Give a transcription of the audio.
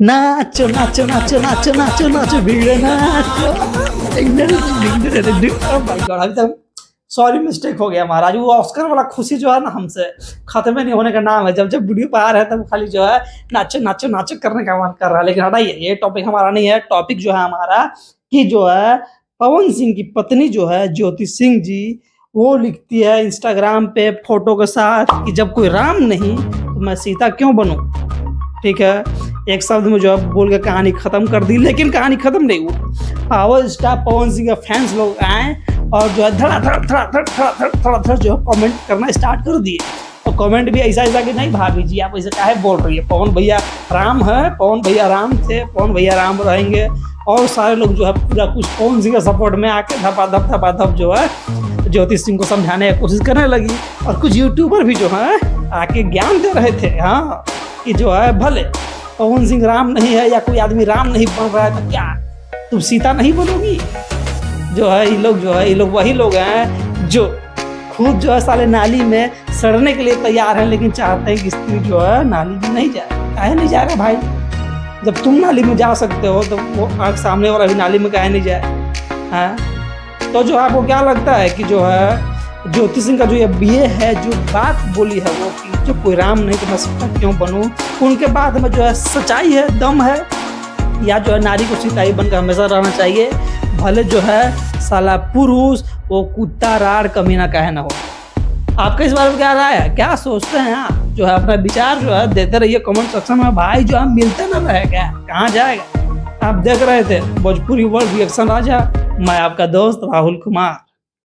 नाचो नाचो नाचो नाचो नाचो नाचो भिड़ नाचो। अभी तक सॉरी मिस्टेक हो गया महाराज। वो ऑस्कर वाला खुशी जो है ना हमसे खत्म नहीं होने का नाम है। जब जब वीडियो पे आ रहा है तब खाली जो है नाचो नाचो नाचो करने का मन कर रहा है। लेकिन हटाइए, ये टॉपिक हमारा नहीं है। टॉपिक जो है हमारा कि जो है पवन सिंह की पत्नी जो है ज्योति सिंह जी, वो लिखती है इंस्टाग्राम पे फोटो के साथ कि जब कोई राम नहीं तो मैं सीता क्यों बनूं। ठीक है, एक शब्द में जो है बोल के कहानी खत्म कर दी, लेकिन कहानी खत्म नहीं हुई। पावर स्टार पवन सिंह के फैंस लोग आए और जो है धड़ा जो है कमेंट करना स्टार्ट कर दिए। और कमेंट भी ऐसा कि नहीं भाभी जी आप ऐसे काहे बोल रही है, पवन भैया राम है, पवन भैया राम थे, पवन भैया राम रहेंगे। और सारे लोग जो है पूरा कुछ पवन सिंह के सपोर्ट में आके धपाधप जो है ज्योति सिंह को समझाने की कोशिश करने लगी। और कुछ यूट्यूबर भी जो है आके ज्ञान दे रहे थे, हाँ, कि जो है भले पवन सिंह राम नहीं है या कोई आदमी राम नहीं बन रहा है तो क्या तुम सीता नहीं बनोगी। जो है ये लोग वही लोग हैं जो खुद जो है साले नाली में सड़ने के लिए तैयार हैं, लेकिन चाहते हैं कि स्त्री जो है नाली में नहीं जाए। काहे नहीं जाएगा भाई, जब तुम नाली में जा सकते हो तो वो आँख सामने वाला भी नाली में काहे नहीं जाए। हाँ, तो जो आपको क्या लगता है कि जो है ज्योति सिंह का जो ये बीए है, जो बात बोली है वो कि जो कोई राम नहीं तो मैं सीता क्यों बनूं, उनके बाद में जो है सच्चाई है, दम है, या जो है नारी को सीता ही बनकर हमेशा रहना चाहिए, भले जो है साला पुरुष वो कुत्ता राड़ कमीना काहे ना हो। आपका इस बारे में क्या राय है, क्या सोचते हैं आप? जो है अपना विचार जो है देते रहिए कमेंट सेक्शन में। भाई जो है मिलते ना रहेगा, कहाँ जाएगा। आप देख रहे थे भोजपुरी वर्ल्ड रिएक्शन राजा, मैं आपका दोस्त राहुल कुमार।